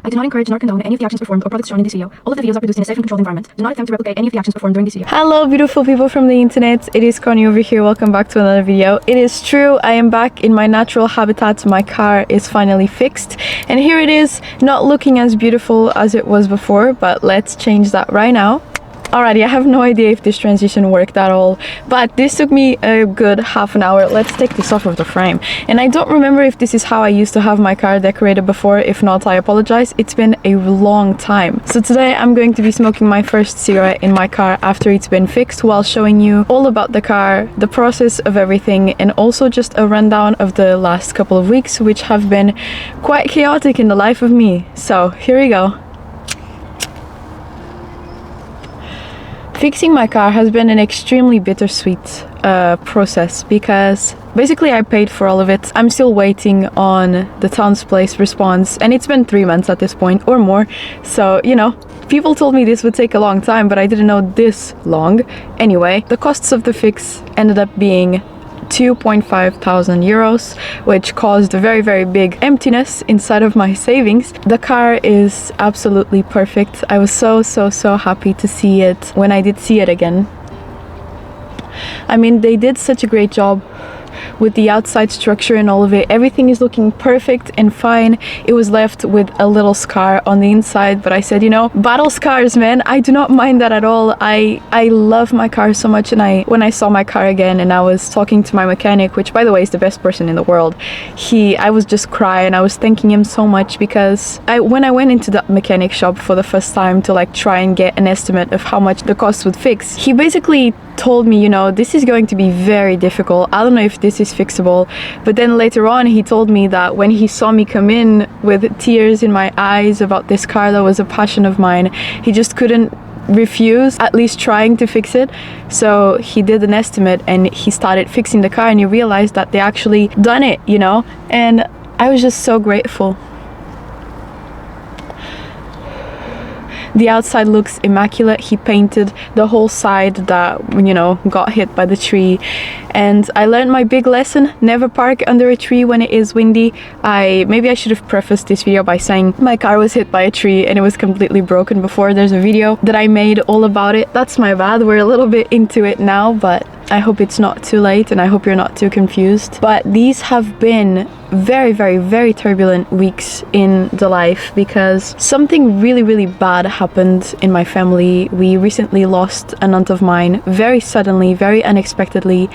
I do not encourage nor condone any of the actions performed or products shown in this video. All of the videos are produced in a safe and controlled environment. Do not attempt to replicate any of the actions performed during this video. Hello beautiful people from the internet, it is Connie over here. Welcome back to another video. It is true, I am back in my natural habitat. My car is finally fixed and here it is, not looking as beautiful as it was before, but let's change that right now. Alrighty, I have no idea if this transition worked at all, but this took me a good half an hour. Let's take this off of the frame. And I don't remember if this is how I used to have my car decorated before. If not, I apologize. It's been a long time. So today I'm going to be smoking my first cigarette in my car after it's been fixed, while showing you all about the car, the process of everything, and also just a rundown of the last couple of weeks, which have been quite chaotic in the life of me. So here we go. Fixing my car has been an extremely bittersweet process because basically I paid for all of it. I'm still waiting on the town's place response and it's been 3 months at this point or more. So, you know, people told me this would take a long time, but I didn't know this long. Anyway, the costs of the fix ended up being 2,500 euros, which caused a very big emptiness inside of my savings. The car is absolutely perfect. I was so happy to see it when I did see it again. I mean, they did such a great job with the outside structure and all of it. Everything is looking perfect and fine. It was left with a little scar on the inside, but I said, you know, battle scars, man. I do not mind that at all. I love my car so much, and when I saw my car again and I was talking to my mechanic, which by the way is the best person in the world, I was just crying. I was thanking him so much because when I went into that mechanic shop for the first time to like try and get an estimate of how much the cost would fix, he basically told me, you know, this is going to be very difficult. I don't know if this is fixable. But then later on he told me that when he saw me come in with tears in my eyes about this car that was a passion of mine, he just couldn't refuse at least trying to fix it. So he did an estimate and he started fixing the car, and he realized that they actually done it, you know, and I was just so grateful. The outside looks immaculate. He painted the whole side that, you know, got hit by the tree. And I learned my big lesson: never park under a tree when it is windy. Maybe I should have prefaced this video by saying my car was hit by a tree and it was completely broken before. There's a video that I made all about it. That's my bad. We're a little bit into it now, but I hope it's not too late and I hope you're not too confused. But these have been very turbulent weeks in the life because something really bad happened in my family. We recently lost an aunt of mine very suddenly, very unexpectedly.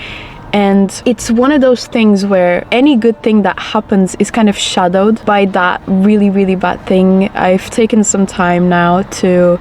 And it's one of those things where any good thing that happens is kind of shadowed by that really bad thing. I've taken some time now to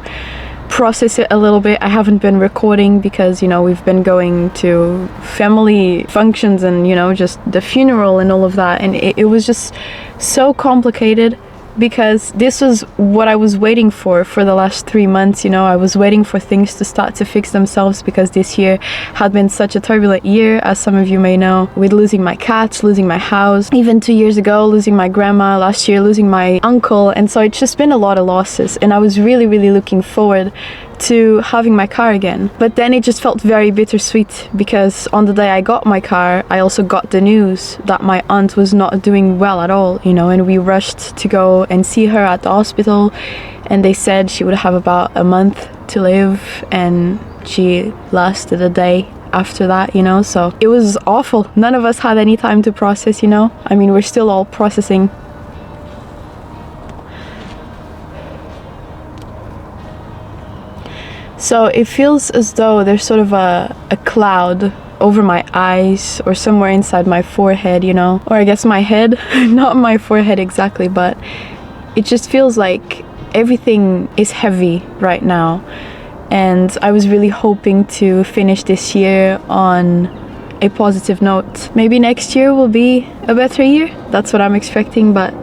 process it a little bit. I haven't been recording because, you know, we've been going to family functions and, you know, just the funeral and all of that, and it was just so complicated because this was what I was waiting for the last 3 months. You know, I was waiting for things to start to fix themselves because this year had been such a turbulent year, as some of you may know, with losing my cats, losing my house, even 2 years ago losing my grandma, last year losing my uncle. And so it's just been a lot of losses, and I was really looking forward to having my car again. But then it just felt very bittersweet because on the day I got my car, I also got the news that my aunt was not doing well at all, you know, and we rushed to go and see her at the hospital, and they said she would have about a month to live, and she lasted a day after that, you know. So it was awful. None of us had any time to process, you know. I mean, we're still all processing. So it feels as though there's sort of a cloud over my eyes or somewhere inside my forehead, you know, or I guess my head, not my forehead exactly, but it just feels like everything is heavy right now. And I was really hoping to finish this year on a positive note. Maybe next year will be a better year. That's what I'm expecting, but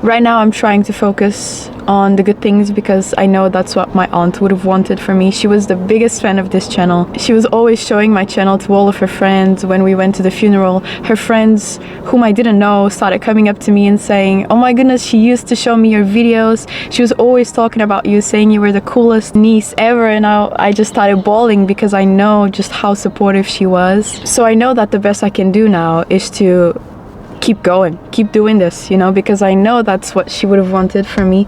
right now I'm trying to focus on the good things because I know that's what my aunt would have wanted for me. She was the biggest fan of this channel. She was always showing my channel to all of her friends. When we went to the funeral, her friends whom I didn't know started coming up to me and saying, oh my goodness, she used to show me your videos. She was always talking about you, saying you were the coolest niece ever. And I just started bawling because I know just how supportive she was. So I know that the best I can do now is to keep going, keep doing this, you know, because I know that's what she would have wanted for me,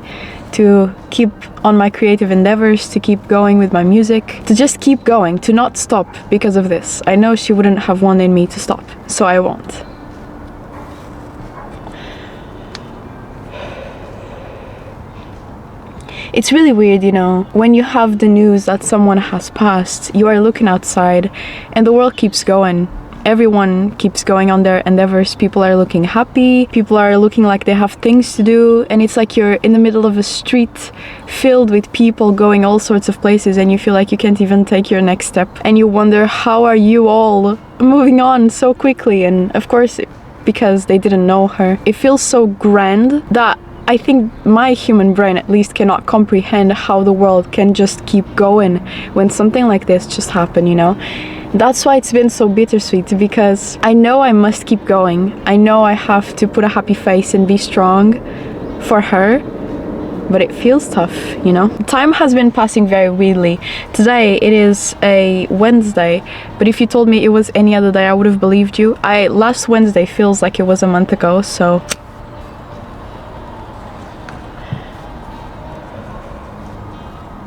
to keep on my creative endeavors, to keep going with my music, to just keep going, to not stop because of this. I know she wouldn't have wanted me to stop, so I won't. It's really weird, you know, when you have the news that someone has passed, you are looking outside and the world keeps going. Everyone keeps going on their endeavors. People are looking happy, people are looking like they have things to do, and it's like you're in the middle of a street filled with people going all sorts of places and you feel like you can't even take your next step. And you wonder, how are you all moving on so quickly? And of course, because they didn't know her, it feels so grand that I think my human brain at least cannot comprehend how the world can just keep going when something like this just happened, you know? That's why it's been so bittersweet, because I know I must keep going. I know I have to put a happy face and be strong for her, but it feels tough, you know? Time has been passing very weirdly. Today it is a Wednesday, but if you told me it was any other day, I would have believed you. Last Wednesday feels like it was a month ago, so...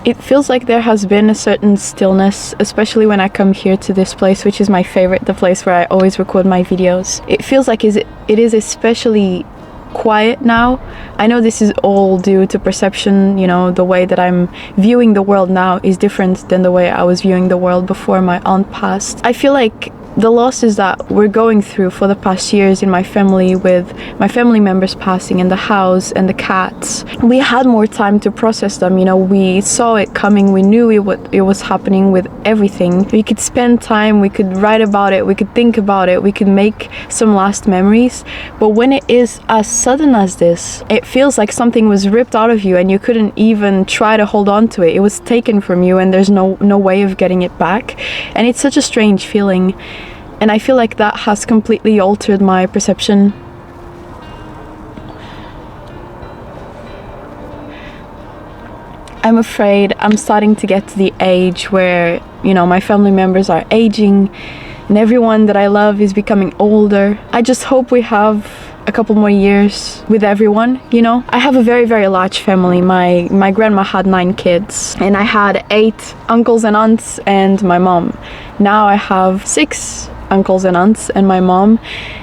It feels like there has been a certain stillness, especially when I come here to this place, which is my favorite, the place where I always record my videos. It feels like it is especially quiet now. I know this is all due to perception, you know, the way that I'm viewing the world now is different than the way I was viewing the world before my aunt passed. I feel like the losses that we're going through for the past years in my family, with my family members passing and the house and the cats, we had more time to process them, you know, we saw it coming, we knew it was happening with everything. We could spend time, we could write about it, we could think about it, we could make some last memories. But when it is as sudden as this, it feels like something was ripped out of you and you couldn't even try to hold on to it. It was taken from you and there's no way of getting it back. And it's such a strange feeling. And I feel like that has completely altered my perception. I'm afraid I'm starting to get to the age where, you know, my family members are aging and everyone that I love is becoming older. I just hope we have a couple more years with everyone, you know. I have a very, very large family. My grandma had 9 kids and I had 8 uncles and aunts and my mom. Now I have 6 uncles and aunts and my mom,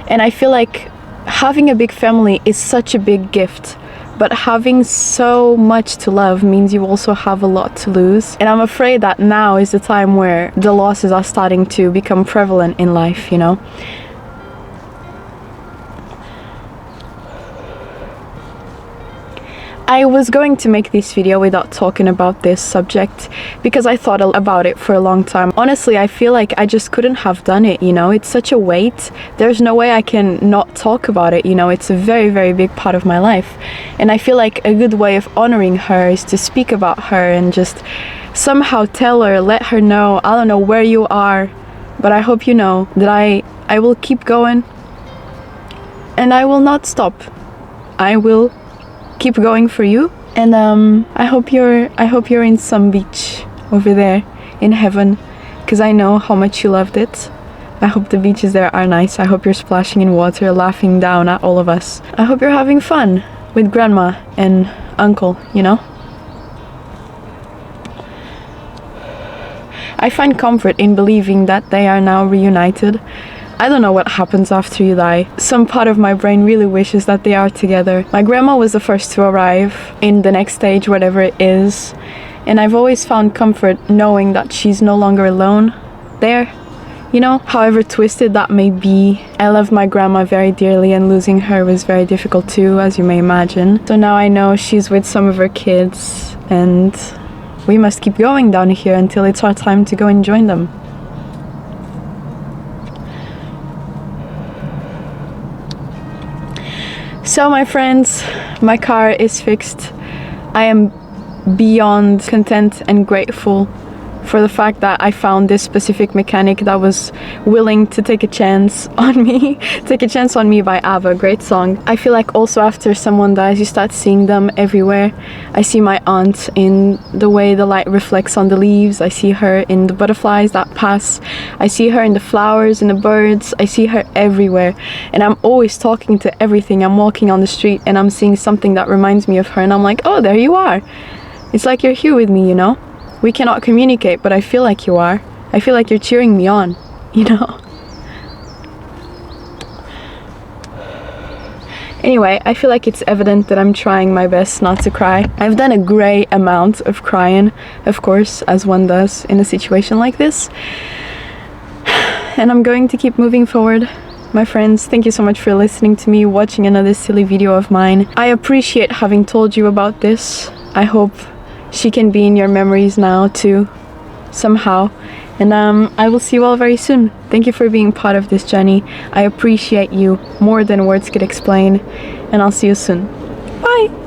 and I feel like having a big family is such a big gift, but having so much to love means you also have a lot to lose. And I'm afraid that now is the time where the losses are starting to become prevalent in life, you know. I was going to make this video without talking about this subject because I thought about it for a long time. Honestly, I feel like I just couldn't have done it, you know. It's such a weight. There's no way I can not talk about it, you know. It's a very, very big part of my life. And I feel like a good way of honoring her is to speak about her and just somehow tell her, let her know, I don't know where you are, but I hope you know that I will keep going and I will not stop. I will keep going for you, and I hope you're in some beach over there in heaven, because I know how much you loved it. I hope the beaches there are nice. I hope you're splashing in water, laughing down at all of us. I hope you're having fun with grandma and uncle, you know. I find comfort in believing that they are now reunited. I don't know what happens after you die. Some part of my brain really wishes that they are together. My grandma was the first to arrive in the next stage, whatever it is, and I've always found comfort knowing that she's no longer alone there, you know, however twisted that may be. I love my grandma very dearly and losing her was very difficult too, as you may imagine. So now I know she's with some of her kids and we must keep going down here until it's our time to go and join them. So my friends, my car is fixed. I am beyond content and grateful for the fact that I found this specific mechanic that was willing to take a chance on me. Take a Chance on Me by ABBA, great song. I feel like also after someone dies, you start seeing them everywhere. I see my aunt in the way the light reflects on the leaves. I see her in the butterflies that pass. I see her in the flowers and the birds. I see her everywhere. And I'm always talking to everything. I'm walking on the street and I'm seeing something that reminds me of her, and I'm like, oh, there you are. It's like you're here with me, you know? We cannot communicate, but I feel like you are. I feel like you're cheering me on, you know? Anyway, I feel like it's evident that I'm trying my best not to cry. I've done a great amount of crying, of course, as one does in a situation like this. And I'm going to keep moving forward. My friends, thank you so much for listening to me, watching another silly video of mine. I appreciate having told you about this. I hope she can be in your memories now too, somehow. And I will see you all very soon. Thank you for being part of this journey. I appreciate you more than words could explain. And I'll see you soon. Bye!